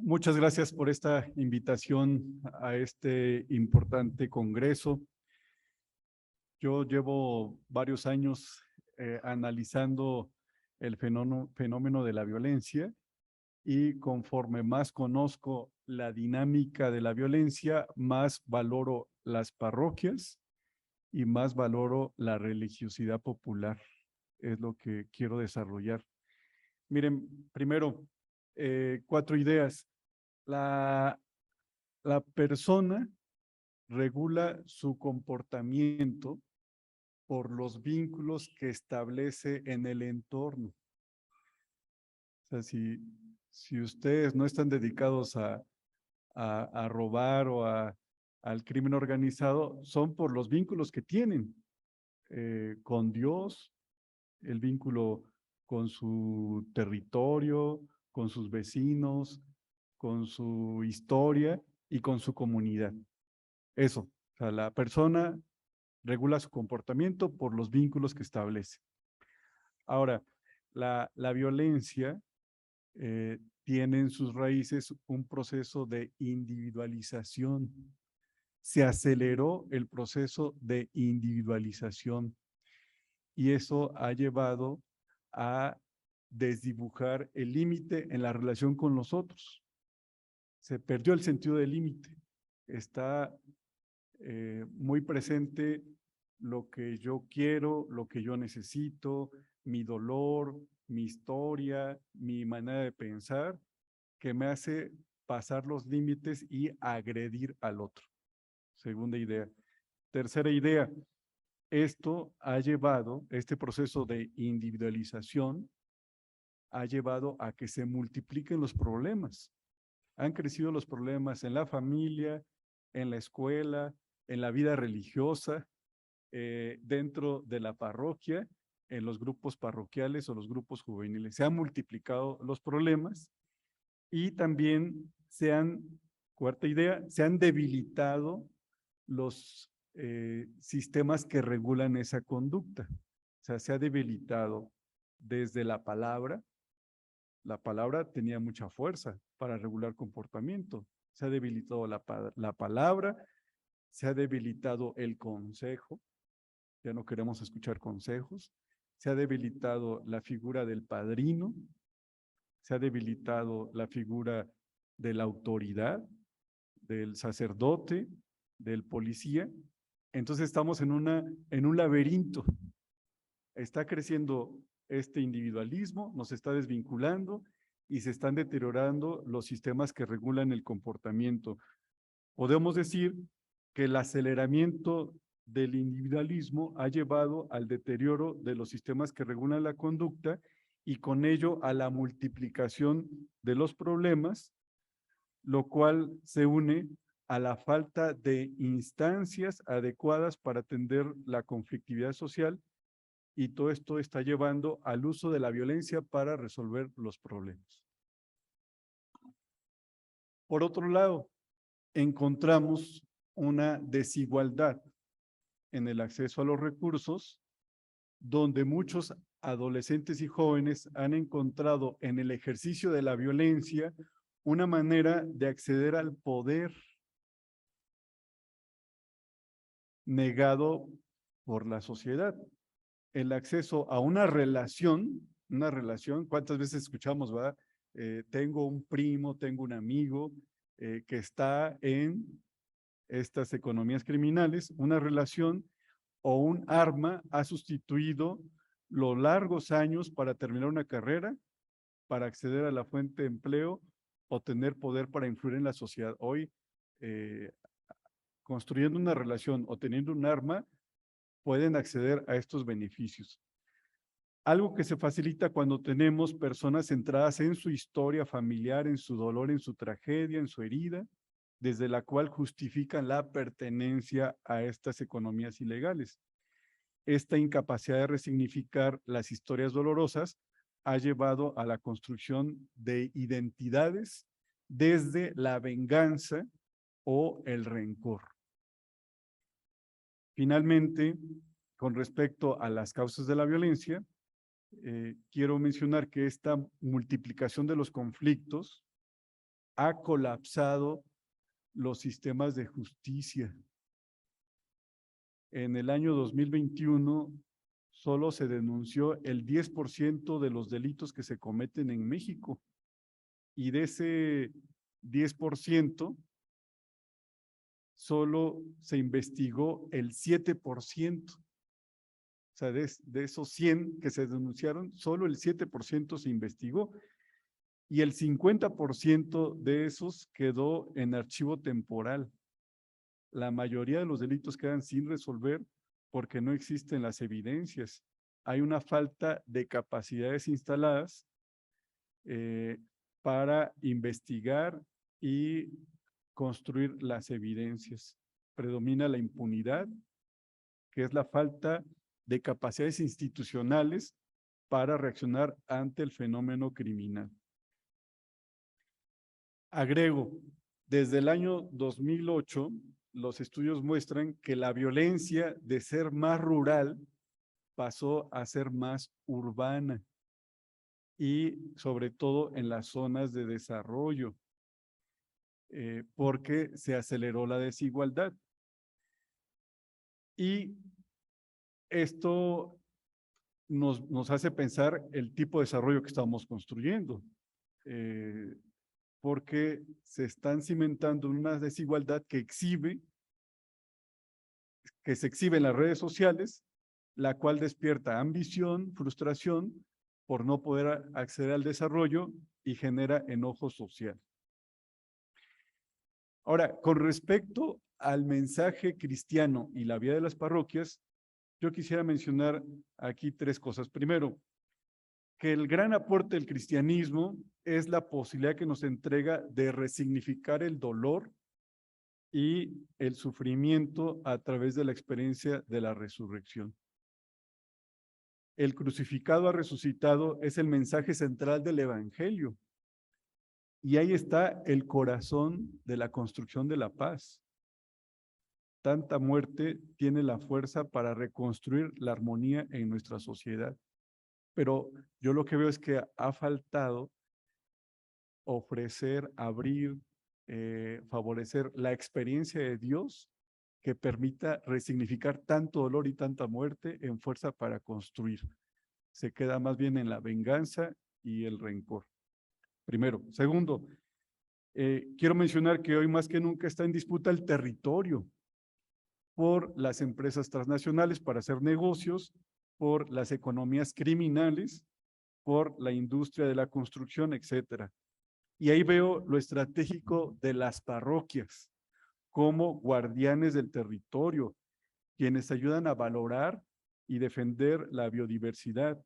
Muchas gracias por esta invitación a este importante congreso. Yo llevo varios años analizando el fenómeno de la violencia y conforme más conozco la dinámica de la violencia, más valoro las parroquias y más valoro la religiosidad popular. Es lo que quiero desarrollar. Miren, primero, 4 ideas. La persona regula su comportamiento por los vínculos que establece en el entorno. O sea, si ustedes no están dedicados a robar o al crimen organizado, son por los vínculos que tienen con Dios, el vínculo con su territorio, con sus vecinos, con su historia y con su comunidad. Eso, o sea, la persona regula su comportamiento por los vínculos que establece. Ahora, la violencia tiene en sus raíces un proceso de individualización. Se aceleró el proceso de individualización y eso ha llevado a desdibujar el límite en la relación con los otros. Se perdió el sentido del límite. Está muy presente lo que yo quiero, lo que yo necesito, mi dolor, mi historia, mi manera de pensar, que me hace pasar los límites y agredir al otro. Segunda idea. Tercera idea, este proceso de individualización ha llevado a que se multipliquen los problemas. Han crecido los problemas en la familia, en la escuela, en la vida religiosa, dentro de la parroquia, en los grupos parroquiales o los grupos juveniles. Se han multiplicado los problemas y también cuarta idea, se han debilitado los sistemas que regulan esa conducta. O sea, se ha debilitado desde la palabra. La palabra tenía mucha fuerza para regular comportamiento. Se ha debilitado la palabra, se ha debilitado el consejo. Ya no queremos escuchar consejos. Se ha debilitado la figura del padrino. Se ha debilitado la figura de la autoridad, del sacerdote, del policía. Entonces estamos en un laberinto. Está creciendo este individualismo, nos está desvinculando y se están deteriorando los sistemas que regulan el comportamiento. Podemos decir que el aceleramiento del individualismo ha llevado al deterioro de los sistemas que regulan la conducta y con ello a la multiplicación de los problemas, lo cual se une a la falta de instancias adecuadas para atender la conflictividad social, y todo esto está llevando al uso de la violencia para resolver los problemas. Por otro lado, encontramos una desigualdad en el acceso a los recursos, donde muchos adolescentes y jóvenes han encontrado en el ejercicio de la violencia una manera de acceder al poder negado por la sociedad. El acceso a una relación, ¿cuántas veces escuchamos, verdad? Tengo un primo, tengo un amigo que está en estas economías criminales, una relación o un arma ha sustituido los largos años para terminar una carrera, para acceder a la fuente de empleo o tener poder para influir en la sociedad. Hoy, construyendo una relación o teniendo un arma, pueden acceder a estos beneficios. Algo que se facilita cuando tenemos personas centradas en su historia familiar, en su dolor, en su tragedia, en su herida, desde la cual justifican la pertenencia a estas economías ilegales. Esta incapacidad de resignificar las historias dolorosas ha llevado a la construcción de identidades desde la venganza o el rencor. Finalmente, con respecto a las causas de la violencia, quiero mencionar que esta multiplicación de los conflictos ha colapsado los sistemas de justicia. En el año 2021 solo se denunció el 10% de los delitos que se cometen en México. Y de ese 10%, solo se investigó el 7%. O sea, de esos 100 que se denunciaron, solo el 7% se investigó. Y el 50% de esos quedó en archivo temporal. La mayoría de los delitos quedan sin resolver porque no existen las evidencias. Hay una falta de capacidades instaladas para investigar y construir las evidencias. Predomina la impunidad, que es la falta de capacidades institucionales para reaccionar ante el fenómeno criminal. Agrego, desde el año 2008, los estudios muestran que la violencia de ser más rural pasó a ser más urbana y sobre todo en las zonas de desarrollo, porque se aceleró la desigualdad. Y esto nos hace pensar el tipo de desarrollo que estamos construyendo, porque se están cimentando una desigualdad que se exhibe en las redes sociales, la cual despierta ambición, frustración por no poder acceder al desarrollo y genera enojo social. Ahora, con respecto al mensaje cristiano y la vida de las parroquias, yo quisiera mencionar aquí tres cosas. Primero, que el gran aporte del cristianismo es la posibilidad que nos entrega de resignificar el dolor y el sufrimiento a través de la experiencia de la resurrección. El crucificado ha resucitado es el mensaje central del evangelio. Y ahí está el corazón de la construcción de la paz. Tanta muerte tiene la fuerza para reconstruir la armonía en nuestra sociedad. Pero yo lo que veo es que ha faltado ofrecer, abrir, favorecer la experiencia de Dios que permita resignificar tanto dolor y tanta muerte en fuerza para construir. Se queda más bien en la venganza y el rencor. Primero. Segundo, quiero mencionar que hoy más que nunca está en disputa el territorio por las empresas transnacionales para hacer negocios, por las economías criminales, por la industria de la construcción, etcétera. Y ahí veo lo estratégico de las parroquias como guardianes del territorio, quienes ayudan a valorar y defender la biodiversidad,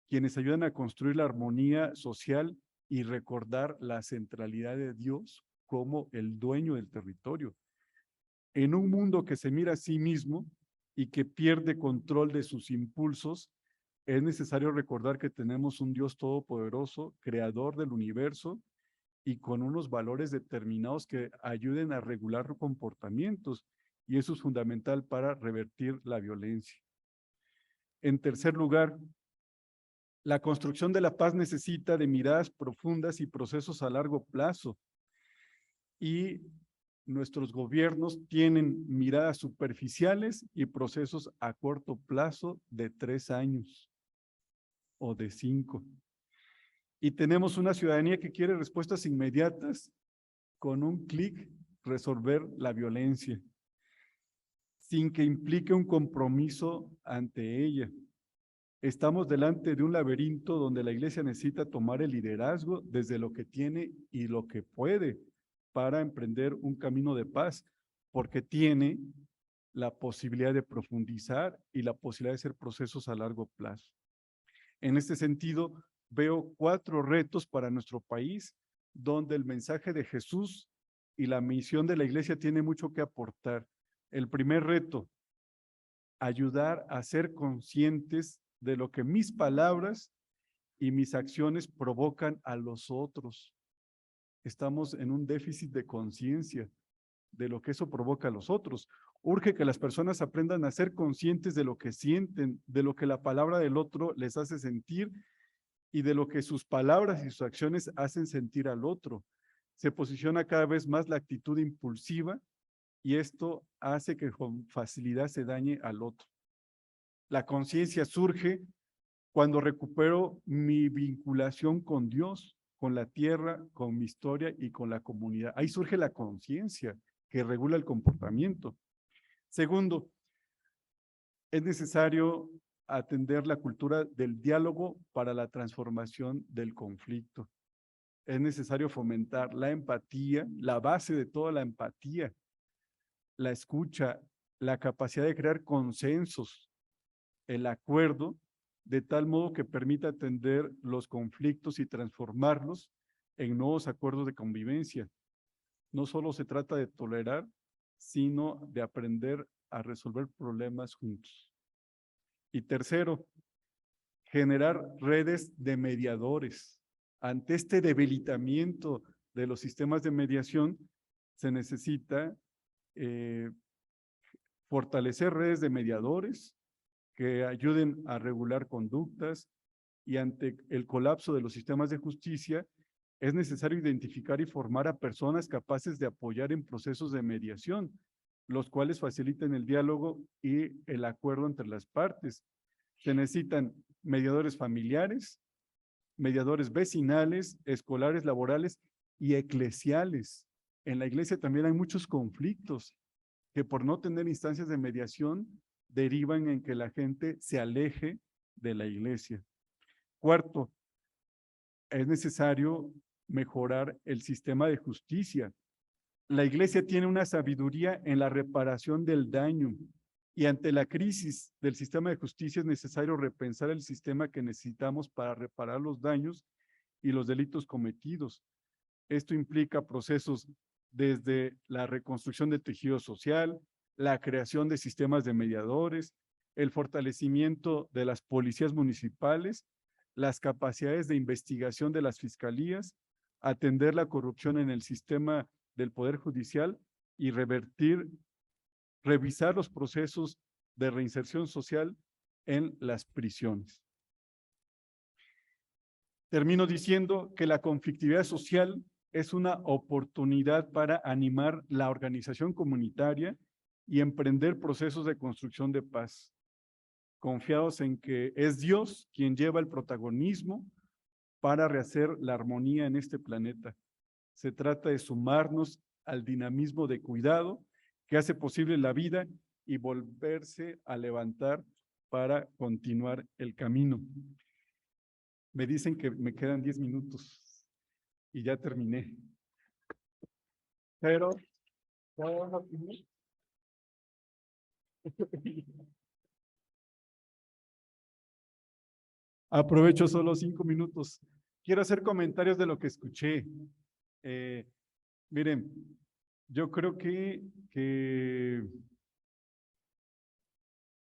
quienes ayudan a construir la armonía social y recordar la centralidad de Dios como el dueño del territorio. En un mundo que se mira a sí mismo y que pierde control de sus impulsos, es necesario recordar que tenemos un Dios todopoderoso, creador del universo, y con unos valores determinados que ayuden a regular comportamientos, y eso es fundamental para revertir la violencia. En tercer lugar, la construcción de la paz necesita de miradas profundas y procesos a largo plazo. Y nuestros gobiernos tienen miradas superficiales y procesos a corto plazo de 3 años o de 5. Y tenemos una ciudadanía que quiere respuestas inmediatas, con un clic resolver la violencia, sin que implique un compromiso ante ella. Estamos delante de un laberinto donde la iglesia necesita tomar el liderazgo desde lo que tiene y lo que puede para emprender un camino de paz, porque tiene la posibilidad de profundizar y la posibilidad de hacer procesos a largo plazo. En este sentido, veo 4 retos para nuestro país, donde el mensaje de Jesús y la misión de la iglesia tiene mucho que aportar. El primer reto, ayudar a ser conscientes de lo que mis palabras y mis acciones provocan a los otros. Estamos en un déficit de conciencia de lo que eso provoca a los otros. Urge que las personas aprendan a ser conscientes de lo que sienten, de lo que la palabra del otro les hace sentir y de lo que sus palabras y sus acciones hacen sentir al otro. Se posiciona cada vez más la actitud impulsiva y esto hace que con facilidad se dañe al otro. La conciencia surge cuando recupero mi vinculación con Dios, con la tierra, con mi historia y con la comunidad. Ahí surge la conciencia que regula el comportamiento. Segundo, es necesario atender la cultura del diálogo para la transformación del conflicto. Es necesario fomentar la empatía, la base de toda la empatía, la escucha, la capacidad de crear consensos, el acuerdo, de tal modo que permita atender los conflictos y transformarlos en nuevos acuerdos de convivencia. No solo se trata de tolerar, sino de aprender a resolver problemas juntos. Y tercero, generar redes de mediadores. Ante este debilitamiento de los sistemas de mediación, se necesita fortalecer redes de mediadores que ayuden a regular conductas, y ante el colapso de los sistemas de justicia, es necesario identificar y formar a personas capaces de apoyar en procesos de mediación, los cuales faciliten el diálogo y el acuerdo entre las partes. Se necesitan mediadores familiares, mediadores vecinales, escolares, laborales y eclesiales. En la iglesia también hay muchos conflictos que por no tener instancias de mediación derivan en que la gente se aleje de la iglesia. Cuarto, es necesario mejorar el sistema de justicia. La iglesia tiene una sabiduría en la reparación del daño, y ante la crisis del sistema de justicia es necesario repensar el sistema que necesitamos para reparar los daños y los delitos cometidos. Esto implica procesos desde la reconstrucción del tejido social, la creación de sistemas de mediadores, el fortalecimiento de las policías municipales, las capacidades de investigación de las fiscalías, atender la corrupción en el sistema del Poder Judicial y revisar los procesos de reinserción social en las prisiones. Termino diciendo que la conflictividad social es una oportunidad para animar la organización comunitaria y emprender procesos de construcción de paz, confiados en que es Dios quien lleva el protagonismo para rehacer la armonía en este planeta. Se trata de sumarnos al dinamismo de cuidado que hace posible la vida y volverse a levantar para continuar el camino. Me dicen que me quedan 10 minutos y ya terminé. Pero, aprovecho solo 5 minutos. Quiero hacer comentarios de lo que escuché. Miren, yo creo que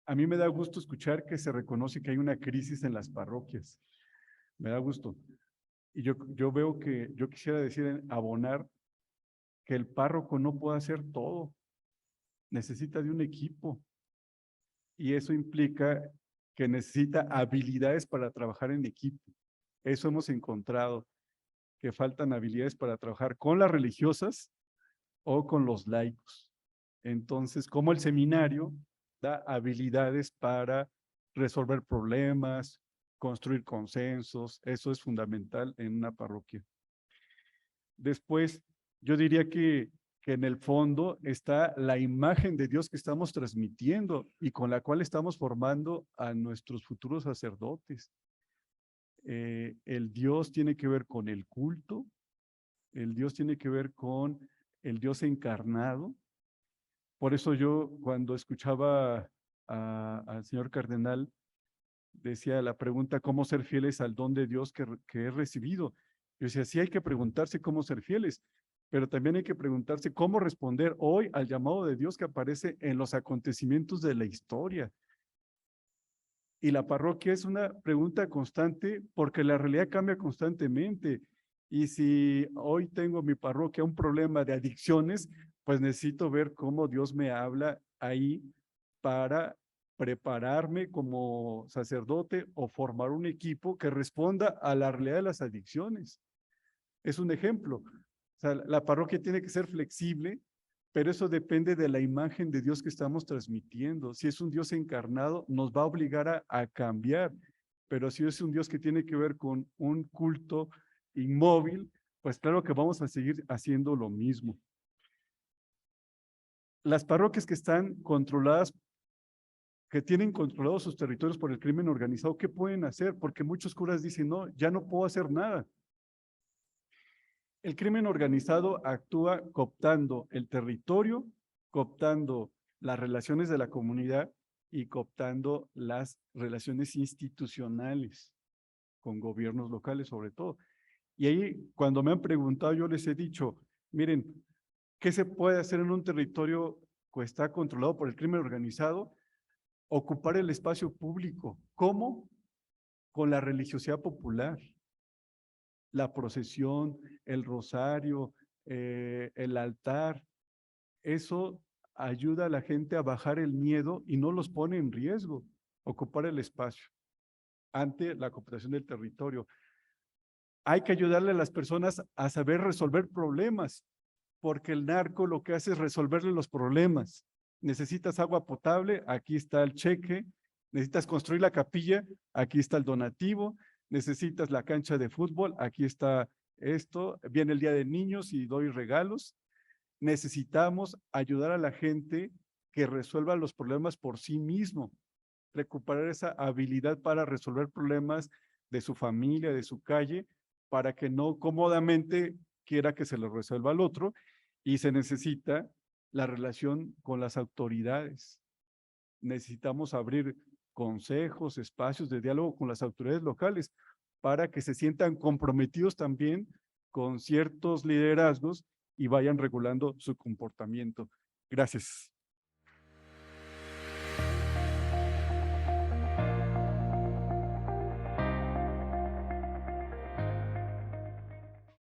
a mí me da gusto escuchar que se reconoce que hay una crisis en las parroquias. Me da gusto. Y yo veo que, yo quisiera decir, abonar, que el párroco no puede hacer todo. Necesita de un equipo. Y eso implica que necesita habilidades para trabajar en equipo. Eso hemos encontrado, que faltan habilidades para trabajar con las religiosas o con los laicos. Entonces, como el seminario da habilidades para resolver problemas, construir consensos, eso es fundamental en una parroquia. Después, yo diría que en el fondo está la imagen de Dios que estamos transmitiendo y con la cual estamos formando a nuestros futuros sacerdotes. El Dios tiene que ver con el culto, el Dios tiene que ver con el Dios encarnado. Por eso yo, cuando escuchaba al señor cardenal, decía la pregunta, ¿cómo ser fieles al don de Dios que he recibido? Yo decía, sí hay que preguntarse cómo ser fieles, pero también hay que preguntarse cómo responder hoy al llamado de Dios que aparece en los acontecimientos de la historia. Y la parroquia es una pregunta constante porque la realidad cambia constantemente. Y si hoy tengo en mi parroquia un problema de adicciones, pues necesito ver cómo Dios me habla ahí para prepararme como sacerdote o formar un equipo que responda a la realidad de las adicciones. Es un ejemplo. O sea, la parroquia tiene que ser flexible, pero eso depende de la imagen de Dios que estamos transmitiendo. Si es un Dios encarnado, nos va a obligar a cambiar, pero si es un Dios que tiene que ver con un culto inmóvil, pues claro que vamos a seguir haciendo lo mismo. Las parroquias que están controladas, que tienen controlados sus territorios por el crimen organizado, ¿qué pueden hacer? Porque muchos curas dicen, no, ya no puedo hacer nada. El crimen organizado actúa cooptando el territorio, cooptando las relaciones de la comunidad y cooptando las relaciones institucionales con gobiernos locales sobre todo. Y ahí, cuando me han preguntado, yo les he dicho, miren, ¿qué se puede hacer en un territorio que está controlado por el crimen organizado? Ocupar el espacio público. ¿Cómo? Con la religiosidad popular. La procesión, el rosario, el altar, eso ayuda a la gente a bajar el miedo y no los pone en riesgo, ocupar el espacio ante la cooperación del territorio. Hay que ayudarle a las personas a saber resolver problemas, porque el narco lo que hace es resolverle los problemas. Necesitas agua potable, aquí está el cheque. Necesitas construir la capilla, aquí está el donativo. Necesitas la cancha de fútbol, aquí está esto. Viene el Día de Niños y doy regalos. Necesitamos ayudar a la gente que resuelva los problemas por sí mismo, recuperar esa habilidad para resolver problemas de su familia, de su calle, para que no cómodamente quiera que se lo resuelva al otro, y se necesita la relación con las autoridades. Necesitamos abrir consejos, espacios de diálogo con las autoridades locales para que se sientan comprometidos también con ciertos liderazgos y vayan regulando su comportamiento. Gracias.